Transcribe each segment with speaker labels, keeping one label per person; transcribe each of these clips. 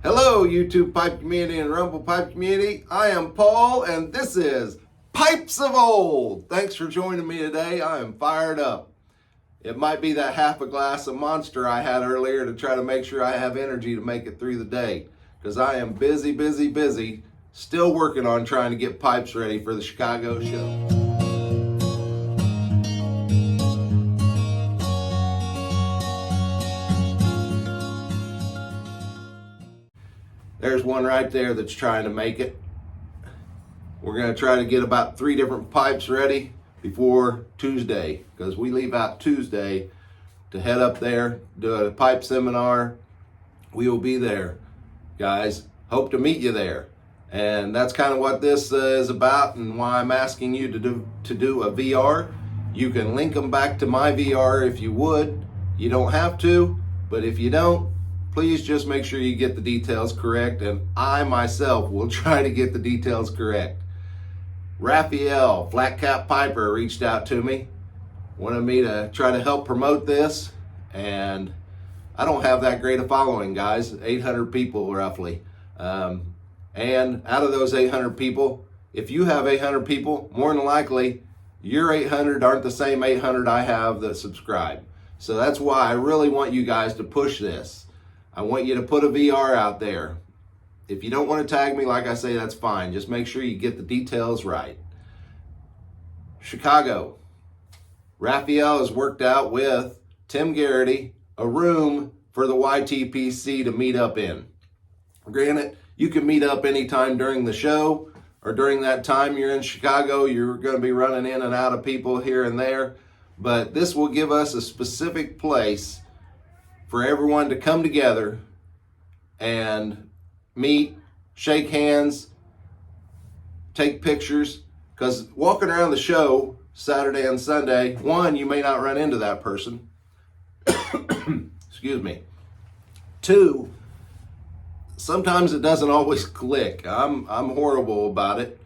Speaker 1: Hello, YouTube pipe community and Rumble pipe community. I am Paul, and this is Pipes of Old. Thanks for joining me today. I am fired up. It might be that half a glass of Monster I had earlier to try to make sure I have energy to make it through the day, because I am busy, still working on trying to get pipes ready for the Chicago show. There's one right there that's trying to make it. We're going to try to get about 3 different pipes ready before Tuesday, because we leave out Tuesday to head up there, do a pipe seminar. We will be there, guys. Hope to meet you there. And that's kind of what this is about, and why I'm asking you to do a VR. You can link them back to my VR if you would. You don't have to, but if you don't, please just make sure you get the details correct, and I myself will try to get the details correct. Raphael, Flat Cap Piper, reached out to me, wanted me to try to help promote this, and I don't have that great a following, guys, 800 people roughly. And out of those 800 people, if you have 800 people, more than likely, your 800 aren't the same 800 I have that subscribe. So that's why I really want you guys to push this. I want you to put a VR out there. If you don't want to tag me, like I say, that's fine. Just make sure you get the details right. Chicago. Raphael has worked out with Tim Garrity a room for the YTPC to meet up in. Granted, you can meet up anytime during the show, or during that time you're in Chicago. You're going to be running in and out of people here and there. But this will give us a specific place for everyone to come together and meet, shake hands, take pictures. Because walking around the show Saturday and Sunday, one, you may not run into that person. Excuse me. Two, sometimes it doesn't always click. I'm horrible about it.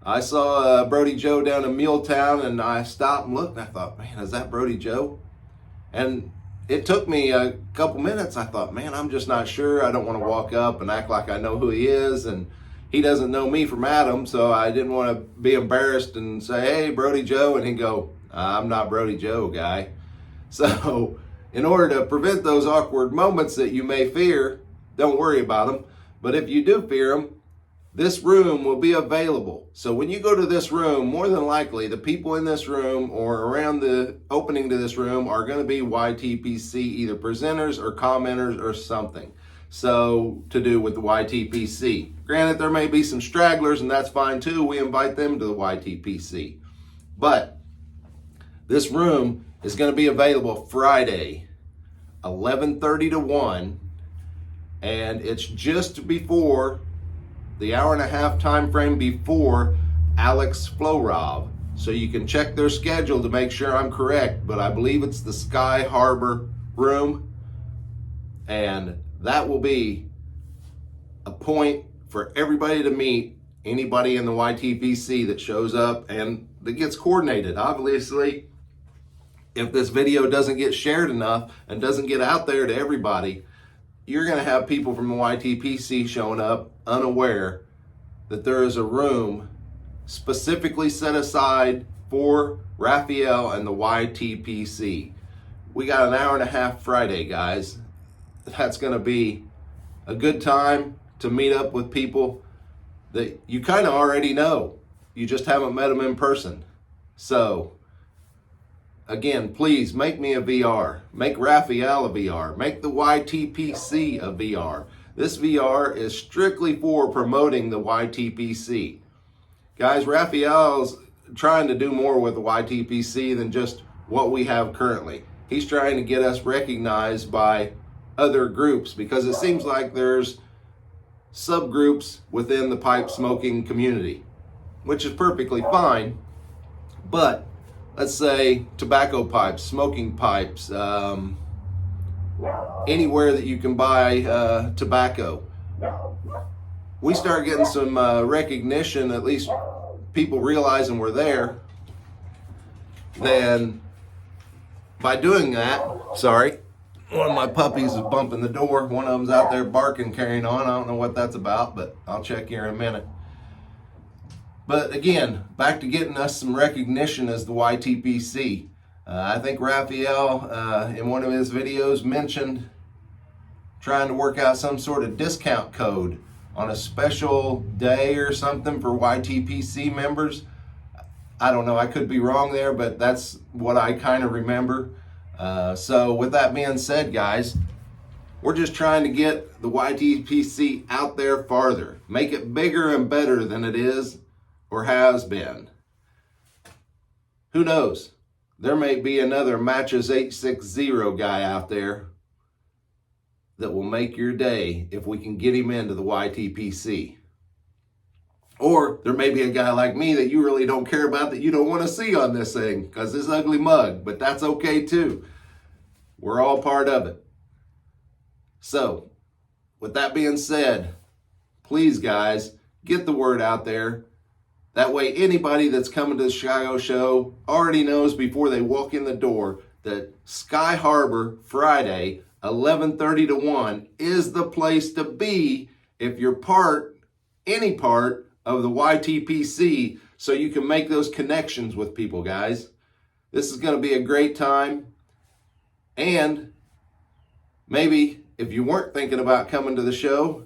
Speaker 1: I saw Brody Joe down in Muletown, and I stopped and looked, and I thought, man, is that Brody Joe? And it took me a couple minutes. I thought, man, I'm just not sure. I don't want to walk up and act like I know who he is, and he doesn't know me from Adam, so I didn't want to be embarrassed and say, hey, Brody Joe, and he'd go, I'm not Brody Joe, guy. So in order to prevent those awkward moments that you may fear, don't worry about them. But if you do fear them, this room will be available. So when you go to this room, more than likely the people in this room or around the opening to this room are going to be YTPC, either presenters or commenters or something. So to do with the YTPC. Granted, there may be some stragglers, and that's fine too. We invite them to the YTPC. But this room is going to be available Friday, 11:30 to 1. And it's just before the hour and a half time frame before Alex Florov. So you can check their schedule to make sure I'm correct, but I believe it's the Sky Harbor room. And that will be a point for everybody to meet anybody in the YTPC that shows up and that gets coordinated. Obviously, if this video doesn't get shared enough and doesn't get out there to everybody, you're going to have people from the YTPC showing up unaware that there is a room specifically set aside for Raphael and the YTPC. We got an hour and a half Friday, guys. That's going to be a good time to meet up with people that you kind of already know. You just haven't met them in person. So again, please make me a VR. Make Raphael a VR. Make the YTPC a VR. This VR is strictly for promoting the YTPC. Guys, Raphael's trying to do more with the YTPC than just what we have currently. He's trying to get us recognized by other groups, because it seems like there's subgroups within the pipe smoking community, which is perfectly fine. But let's say tobacco pipes, smoking pipes, anywhere that you can buy tobacco. We start getting some recognition, at least people realizing we're there, then by doing that, One of my puppies is bumping the door. One of them's out there barking, carrying on. I don't know what that's about, but I'll check here in a minute. But again, back to getting us some recognition as the YTPC. I think Raphael, in one of his videos, mentioned trying to work out some sort of discount code on a special day or something for YTPC members. I don't know, I could be wrong there, but that's what I kind of remember. So with that being said, guys, we're just trying to get the YTPC out there farther, make it bigger and better than it is or has been. Who knows? There may be another Matches 860 guy out there that will make your day if we can get him into the YTPC. Or there may be a guy like me that you really don't care about, that you don't want to see on this thing because this ugly mug, but that's okay too. We're all part of it. So, with that being said, please guys, get the word out there. That way anybody that's coming to the Chicago show already knows before they walk in the door that Sky Harbor Friday, 11:30 to 1 is the place to be if you're any part of the YTPC, so you can make those connections with people, guys. This is going to be a great time. And maybe if you weren't thinking about coming to the show,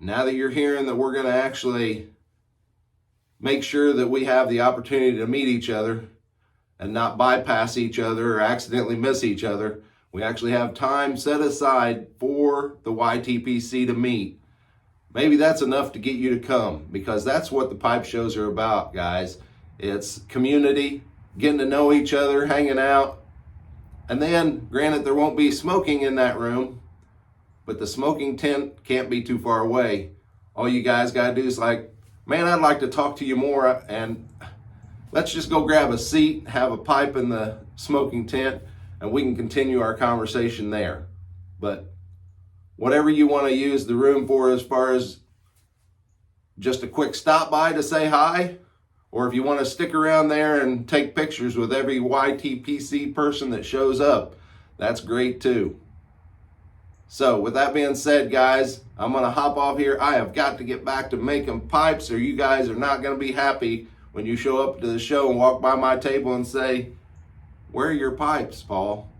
Speaker 1: now that you're hearing that we're going to actually make sure that we have the opportunity to meet each other and not bypass each other or accidentally miss each other, we actually have time set aside for the YTPC to meet. Maybe that's enough to get you to come, because that's what the pipe shows are about, guys. It's community, getting to know each other, hanging out. And then, granted, there won't be smoking in that room, but the smoking tent can't be too far away. All you guys got to do is like, man, I'd like to talk to you more, and let's just go grab a seat, have a pipe in the smoking tent, and we can continue our conversation there. But whatever you want to use the room for, as far as just a quick stop by to say hi, or if you want to stick around there and take pictures with every YTPC person that shows up, that's great too. So with that being said, guys, I'm going to hop off here. I have got to get back to making pipes, or you guys are not going to be happy when you show up to the show and walk by my table and say, "Where are your pipes, Paul?"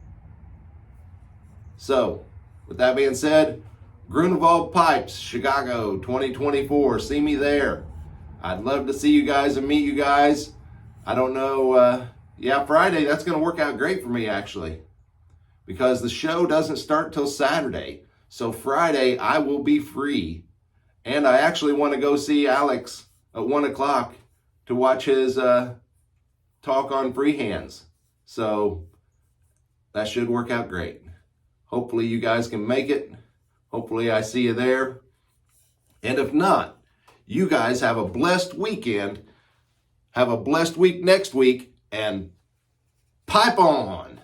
Speaker 1: So with that being said, Grunewald Pipes, Chicago 2024. See me there. I'd love to see you guys and meet you guys. I don't know. Yeah, Friday, that's going to work out great for me, actually, because the show doesn't start till Saturday. So Friday, I will be free. And I actually want to go see Alex at 1 o'clock to watch his talk on free hands. So that should work out great. Hopefully you guys can make it. Hopefully I see you there. And if not, you guys have a blessed weekend. Have a blessed week next week, and pipe on.